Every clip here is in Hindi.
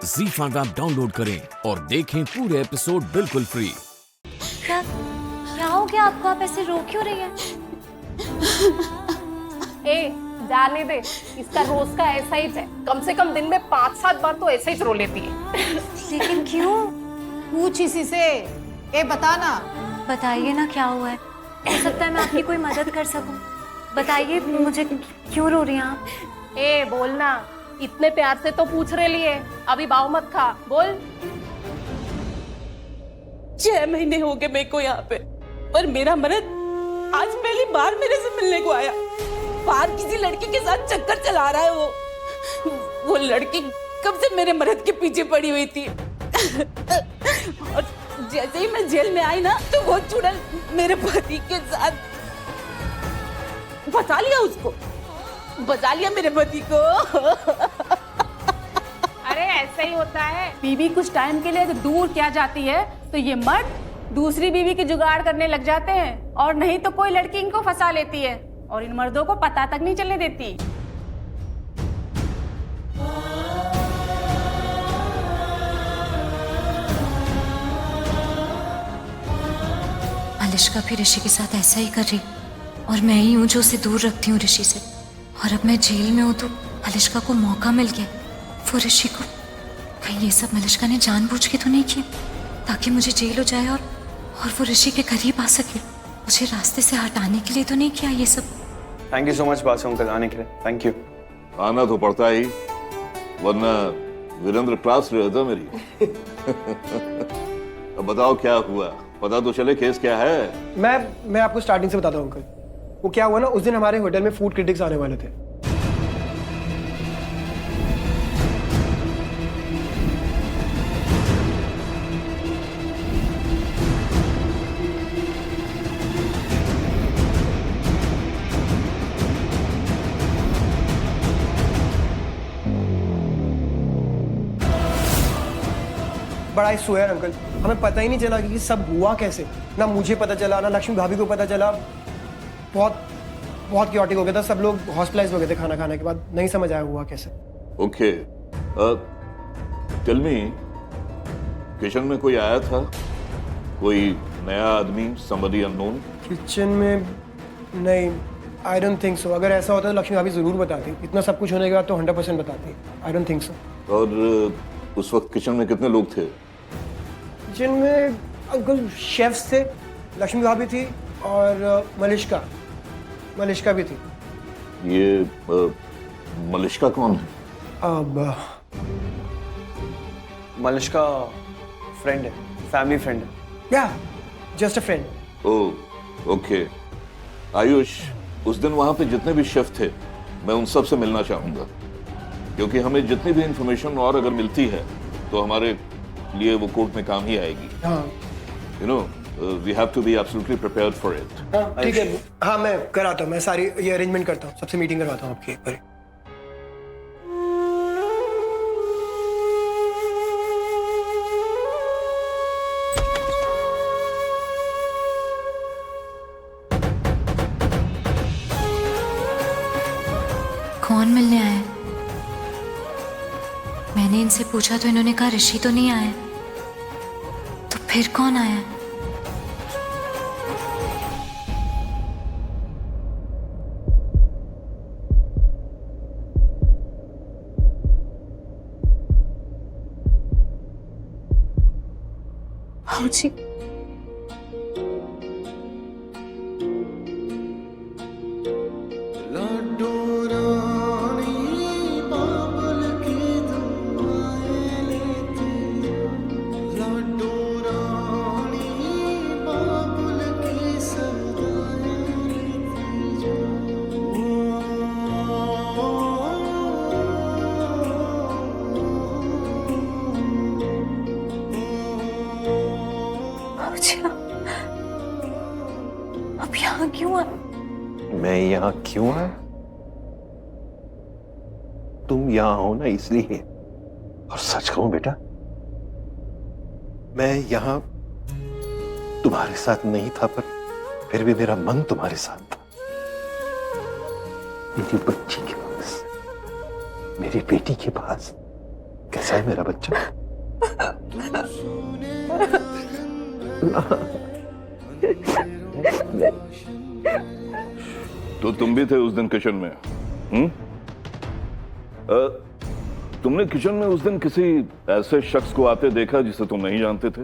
ZEE5 ऐप डाउनलोड करें और देखें पूरे एपिसोड बिल्कुल फ्री। क्या क्या हो गया आपको? आप ऐसे रो क्यों रही हैं? ए, जाने दे, इसका रोज का ऐसा ही है। कम से कम दिन में 5-7 बार तो ऐसे ही रो लेती है। लेकिन क्यों? पूछ इसी से। ए बता ना। बताइए ना क्या हुआ है। हो सकता है मैं आपकी कोई मदद कर सकूं। बताइए मुझे, क्यों रो रही हैं आप? ए, बोलना। इतने प्यार से तो पूछ रहे लिए, अभी बाव मत खा, बोल। 6 महीने हो गए मेरे को यहाँ पे, पर मेरा मर्द आज पहली बार मेरे से मिलने को आया। बाहर किसी लड़की के साथ चक्कर चला रहा है वो लड़की कब से मेरे मर्द के पीछे पड़ी हुई थी। और जैसे ही मैं जेल में आई ना, तो वो चुड़ैल मेरे पति के साथ बचा लिया मेरे पति को। अरे ऐसा ही होता है, बीवी कुछ टाइम के लिए दूर क्या जाती है तो ये मर्द दूसरी बीवी की जुगाड़ करने लग जाते हैं, और नहीं तो कोई लड़की इनको फंसा लेती है और इन मर्दों को पता तक नहीं चलने देती। मालिश का भी ऋषि के साथ ऐसा ही कर रही, और मैं ही हूँ जो उसे दूर रखती हूँ ऋषि से। और अब मैं जेल में हूँ तो मलिष्का को मौका मिल गया। वो ऋषि को कहीं ये सब मलिष्का ने जानबूझ के तो नहीं किया ताकि मुझे जेल हो जाए और वो ऋषि के करीब आ सके। मुझे रास्ते से हटाने के लिए तो नहीं किया ये सब। Thank you so much Basu uncle आने के लिए। Thank you. आना तो पड़ता ही, वरना वीरेंद्र क्लास रहता मेरी। अब बताओ क्या हुआ, पता तो चले केस क्या है। मैं आपको स्टार्टिंग से बताता हूँ अंकल। वो क्या हुआ ना, उस दिन हमारे होटल में फूड क्रिटिक्स आने वाले थे। बड़ा ही स्वेयर अंकल, हमें पता ही नहीं चला कि सब हुआ कैसे। ना मुझे पता चला, ना लक्ष्मी भाभी को पता चला। बहुत क्योटिक हो गया था। सब लोग हॉस्पिटलाइज हो गए थे खाना खाने के बाद। नहीं समझ आया हुआ कैसे। ओके, टेल मी, किचन में कोई आया था? कोई नया आदमी, somebody unknown? किचन में नहीं, आई डोंट थिंक सो। अगर ऐसा होता तो लक्ष्मी भाभी जरूर बताती। इतना सब कुछ होने के बाद तो 100% बताती। I don't think so. और उस वक्त किचन में कितने लोग थे? किचन में अंकल शेफ्स थे, लक्ष्मी भाभी थी और मलिष्का भी थी। ये मलिष्का कौन है? अब मलिष्का फ्रेंड है, फैमिली फ्रेंड है। या just a friend. Oh okay. Ayush, उस दिन वहां पे जितने भी शेफ थे, मैं उन सब से मिलना चाहूंगा, क्योंकि हमें जितनी भी इंफॉर्मेशन और अगर मिलती है तो हमारे लिए वो कोर्ट में काम ही आएगी। हाँ, you know, we have to be absolutely prepared for it. ठीक है। हाँ, मैं कराता हूँ। मैं सारी ये अरेंजमेंट करता हूँ, सबसे मीटिंग करवाता हूँ आपकी एक बार। कौन मिलने आया है? मैंने इनसे पूछा तो इन्होंने कहा ऋषि तो नहीं आया। तो फिर कौन आया है? जी अब यहाँ क्यों आ? मैं यहाँ क्यों आया? तुम यहाँ हो ना, इसलिए। और सच कहूं बेटा, मैं यहाँ तुम्हारे साथ नहीं था, पर फिर भी मेरा मन तुम्हारे साथ था। मेरी बच्ची के पास, मेरी बेटी के पास, कैसा है मेरा बच्चा? तो तुम भी थे उस दिन किचन में? तुमने किचन में उस दिन किसी ऐसे शख्स को आते देखा जिसे तुम नहीं जानते थे?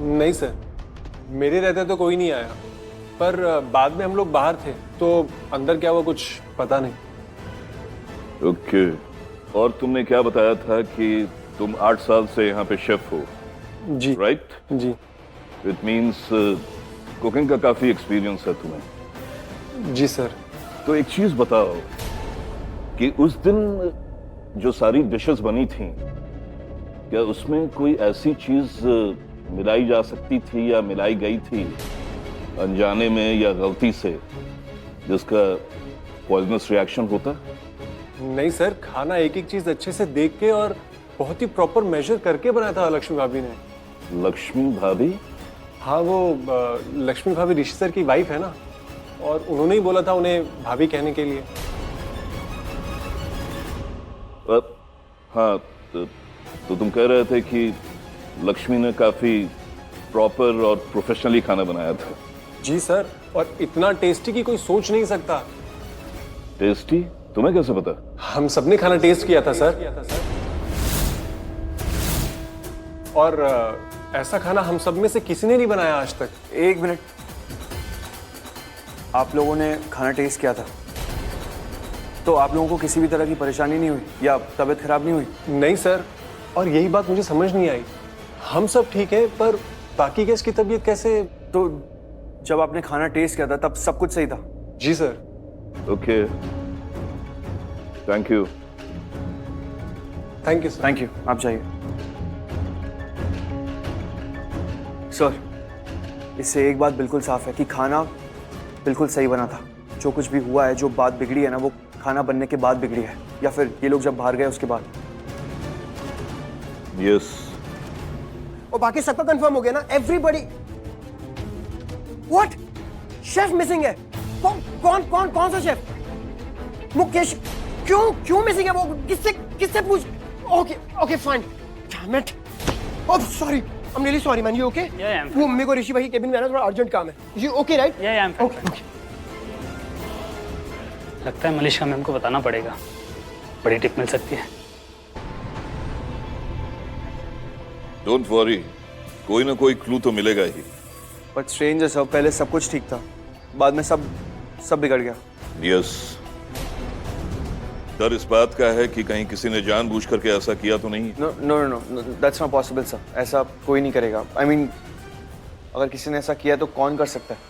नहीं सर, मेरे रहते तो कोई नहीं आया, पर बाद में हम लोग बाहर थे तो अंदर क्या हुआ कुछ पता नहीं। ओके। और तुमने क्या बताया था कि तुम 8 साल से यहाँ पे शेफ हो? जी राइट? जी इट मीन्स कुकिंग का काफी एक्सपीरियंस है तुम्हें। जी सर। तो एक चीज बताओ कि उस दिन जो सारी डिशेस बनी थी, क्या उसमें कोई ऐसी चीज मिलाई जा सकती थी या मिलाई गई थी अनजाने में या गलती से, जिसका पॉइजनस रिएक्शन होता? नहीं सर, खाना एक एक चीज अच्छे से देख के और बहुत ही प्रॉपर मेजर करके बनाया था लक्ष्मी भाभी ने। लक्ष्मी भाभी? हाँ, वो लक्ष्मी भाभी ऋषि सर की वाइफ है ना, और उन्होंने ही बोला था उन्हें भाभी कहने के लिए। हाँ, तो तुम कह रहे थे कि लक्ष्मी ने काफी प्रॉपर और प्रोफेशनली खाना बनाया था। जी सर, और इतना टेस्टी की कोई सोच नहीं सकता। टेस्टी? तुम्हें कैसे पता? हम सबने खाना टेस्ट किया था सर, और ऐसा खाना हम सब में से किसी ने नहीं बनाया आज तक। एक मिनट, आप लोगों ने खाना टेस्ट किया था तो आप लोगों को किसी भी तरह की परेशानी नहीं हुई या तबीयत खराब नहीं हुई? नहीं सर, और यही बात मुझे समझ नहीं आई। हम सब ठीक है, पर बाकी गेस्ट की तबीयत कैसे? तो जब आपने खाना टेस्ट किया था तब सब कुछ सही था? जी sir. Okay, thank you. Thank you sir. Thank you, आप जाइए। सर, इससे एक बात बिल्कुल साफ है कि खाना बिल्कुल सही बना था। जो कुछ भी हुआ है, जो बात बिगड़ी है ना, वो खाना बनने के बाद बिगड़ी है, या फिर ये लोग जब बाहर गए उसके बाद। यस। और बाकी सबका कंफर्म हो गया ना? एवरीबॉडी। व्हाट? शेफ मिसिंग है? कौन सा शेफ? मुकेश? क्यों मिसिंग है वो? किससे पूछ? Okay fine. Damn it. Oh sorry, I am really sorry man. You okay? वो मेरे को ऋषि भाई के केबिन में आना, थोड़ा अर्जेंट काम है। You okay right? या आई एम फाइन। ओके। लगता है मलिश्का मैम को बताना पड़ेगा, बड़ी टिप मिल सकती है। डोंट वरी, कोई ना कोई क्लू तो मिलेगा ही। बट स्ट्रेंज है सर, पहले सब कुछ ठीक था, बाद में सब बिगड़ गया। यस। डर इस बात का है कि कहीं किसी ने जानबूझ करके ऐसा किया तो नहीं? No, that's not possible sir. ऐसा कोई नहीं करेगा। I mean, अगर किसी ने ऐसा किया तो कौन कर सकता है?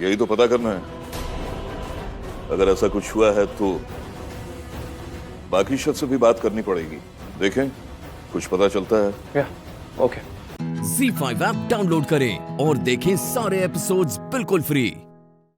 यही तो पता करना है। अगर ऐसा कुछ हुआ है तो बाकी शख्स से भी बात करनी पड़ेगी। देखें कुछ पता चलता है। या ओके। Z5 ऐप डाउनलोड करें और देखें सारे एपिसोड्स बिल्कुल फ्री।